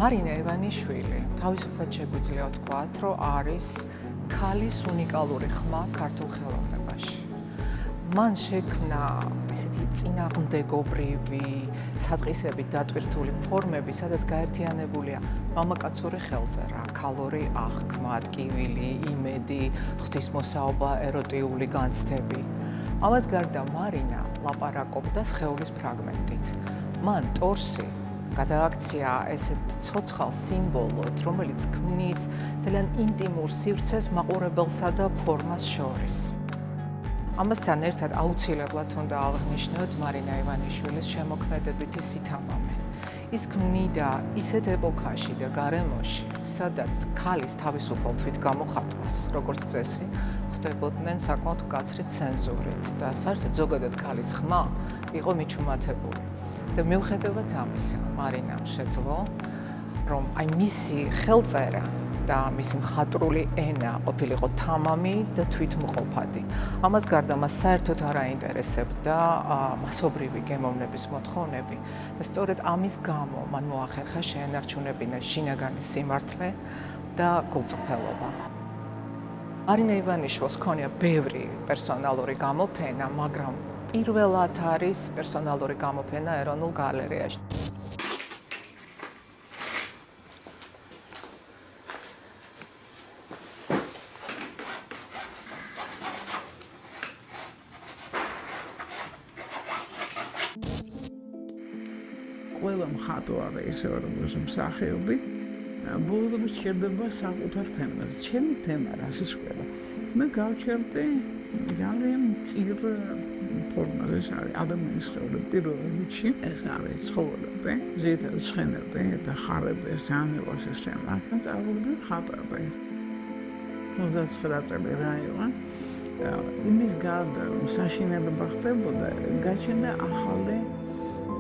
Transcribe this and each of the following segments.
მარინა ივანიშვილი თავისუფლად შეგვიძლია ვთქვათ, რომ არის ქალის უნიკალური ხმა ქართულ ხელოვნებაში. მან შექმნა ესეთი წინააღმდეგობრივი, სადღისებით დატვირთული ფორმები, სადაც გაერთიანებულია მამაკაცური ხელწერა, ქალური აღქმა, ტკივილი, იმედი, ღვთისმოსაობა, ეროტიული განცდები. ამას გარდა მარინა ლაპარაკობდა სხეულის ფრაგმენტით. მან ტორსი გადააქცია ესეთ ცოცხალ სიმბოლოდ, რომელიც ქმნის ძალიან ინტიმურ სივრცეს მაყურებელსა და ფორმას შორის. ამასთან ერთად აუცილებლად უნდა აღნიშნოთ მარინა ივანიშვილის შემოქმედებითი სითამამე. ის ქმნიდა ისეთ ეპოქაში და გარემოში, სადაც ქალის თავისუფალ თვითგამოხატვას, როგორც წესი, ხდებოდნენ საკმაოდ მკაცრი ცენზურით და საერთოდ ზოგადად ქალის ხმა იყო მიჩუმათებული. და მიუხედავად ამისა, მარინამ შეძლო, რომ მისი ხელწერა და მისი მხატვრული ენა ყოფილიყო თამამი და თვითმყოფადი. ამას გარდა მას საერთოდ არ აინტერესებდა მასობრივი გემოვნების მოთხოვნები და სწორედ ამის გამო მან მოახერხა შეენარჩუნებინა შინაგანი სიმართლე და გულწრფელობა. მარინა ივანიშვილს ჰქონია ბევრი პერსონალური გამოფენა, მაგრამ პირველად არის პერსონალური გამოფენა ეროვნულ გალერეაში. ყველა მხატვარი ისე როგორც მსახიობი ბოლოს შედება საკუთარ თემაზე. ჩემი თემა რასისხლება. მე გავჩერდი ძალიან მწირ ფორმაზე არის ადამიანის ცხოვრება პირველ რიგში ეს არის ცხოვრება, ზედაც შენერდა და ხარება სამევა სისტემა. ნაწილობრივ ხატები. 29 წელი რა იყო? იმის გარდა საშინელება ხდებოდა, გაჩნდა ახალი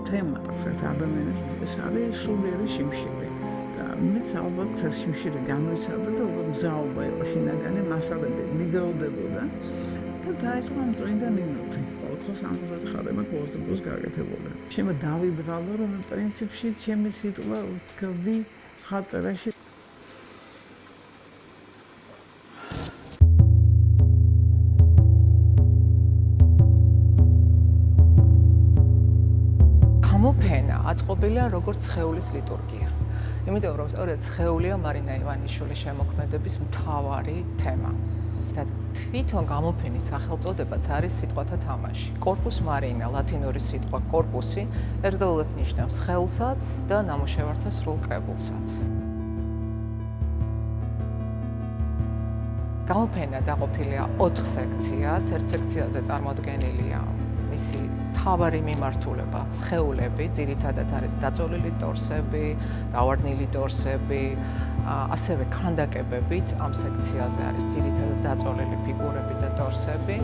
თემა, ეს ადამიანის ეს არის სულიერი სიმშვიდე. და მეც ალბათ სიმშვიდე განვიცადა და მზაობა იყო შინაგანი მასალები მიგეოდებოდა და დაიწყო ამ წმინდა ნინოთი. 400 ხარება კურსებს გაკეთებული. შემო დავიბრალო რომ პრინციპში ჩემი სიტყვა ვთქვი ხაწერაში გამოფენა აწყობილია როგორც სხეულის ლიტურგია. იმიტომ რომ სწორედ სხეულია მარინა ივანიშვილის შემოქმედების მთავარი თემა. და თვითონ გამოფენის სახელწოდებაც არის სიტყვათა თამაში. კორპუს მარინა, ლათინური სიტყვა კორპუსი, ერთდროულად ნიშნავს სხეულსაც და ნამუშევართა სრულ კრებულსაც. გამოფენა დაყოფილია 4 სექციად. ერთ სექციაზე წარმოდგენილია მისი მთავარი მიმართულება, სხეულები, ძირითადად არის დაწოლილი ტორსები, დავარდნილი ტორსები, ასევე ქანდაკებებიც ამ სექციაზე არის ძირითადად დაწოლილი ფიგურები და ტორსები.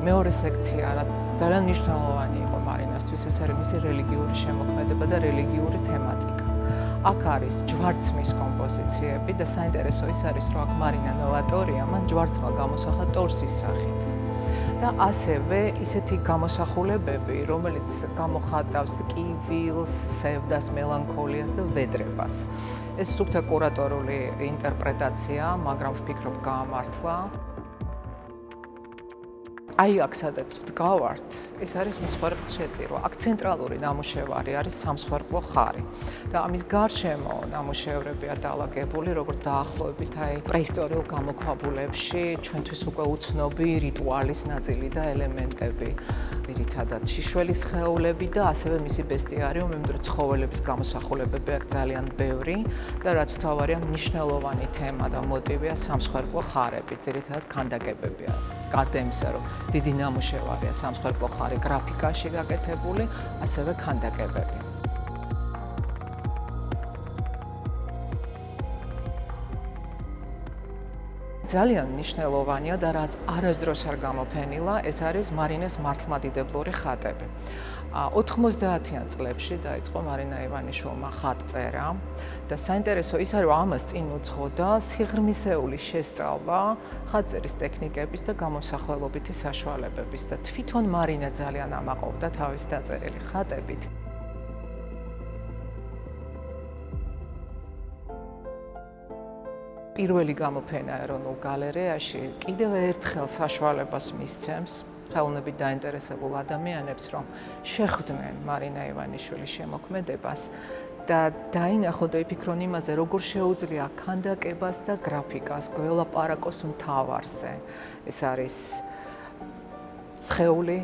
მეორე სექცია, რაც ძალიან მნიშვნელოვანი იყო მარინასთვის, ეს არის მისი რელიგიური შემოქმედება და რელიგიური თემატიკა. აქ არის ჯვარცმის კომპოზიციები და საინტერესო ის არის, რომ აქ მარინა ნოვატორია, მან ჯვარცმა გამოსახა ტორსის სახით. და ასევე ისეთი გამოსახულებები, რომელიც გამოხატავს ტკივილს, სევდას, მელანქოლიას და ვედრებას. ეს სუფთა კურატორული ინტერპრეტაცია, მაგრამ ვფიქრობ გაამართლა. აი აქ სადაც ვდგავართ, ეს არის მსხვერპლ შეწირვა. აქ ცენტრალური ნამუშევარი არის სამსხვერპლო ხარი. და ამის გარშემო ნამუშევრებია დალაგებული, როგორც დაახლოებით აი პრეისტორიულ გამოქვაბულებში, ჩვენთვის უკვე უცნობი რიტუალის ნაწილი და ელემენტები. ძირითადად შიშველის სხეულები და ასევე მისი ბესტიარიუმი, იმიტომ რომ ცხოველების გამოსახულებები აქ ძალიან ბევრი და რაც მთავარია მნიშვნელოვანი თემა და მოტივია სამსხვერპლო ხარები, ძირითადად ქანდაკებებია. გარდა იმისა, რომ დიდი ნამუშევარია სამსხვერპლო ხარი გრაფიკაში გაკეთებული, ასევე ქანდაკებები. ძალიან მნიშვნელოვანია და რაც არასდროს არ გამოფენილა, ეს არის მარინეს მართლმადიდებლური ხატები. 90-იან წლებში დაიწყო მარინა ივანიშვილმა ხატწერა და საინტერესო ის არის, რომ ამას წინ უძღოდა სიღრმისეული შესწავლა ხატწერის ტექნიკების და გამოსახველობითი საშუალებების და თვითონ მარინა ძალიან ამაყობდა თავის დაწერილი ხატებით. პირველი გამოფენა ეროვნულ გალერეაში კიდევ ერთხელ საშუალებას მისცემს ხელოვნებით დაინტერესებულ ადამიანებს, რომ შეხვდნენ მარინა ივანიშვილის შემოქმედებას და დაინახონ და იფიქრონ იმაზე, როგორ შეუძლია ქანდაკებას და გრაფიკას გველაპარაკოს მთავარზე. ეს არის სხეული,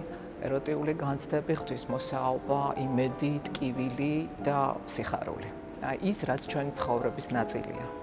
ეროტიული განცდები, ღვთისმოსაობა, იმედი, ტკივილი და სიხარული. ის, რაც ჩვენი ცხოვრების ნაწილია.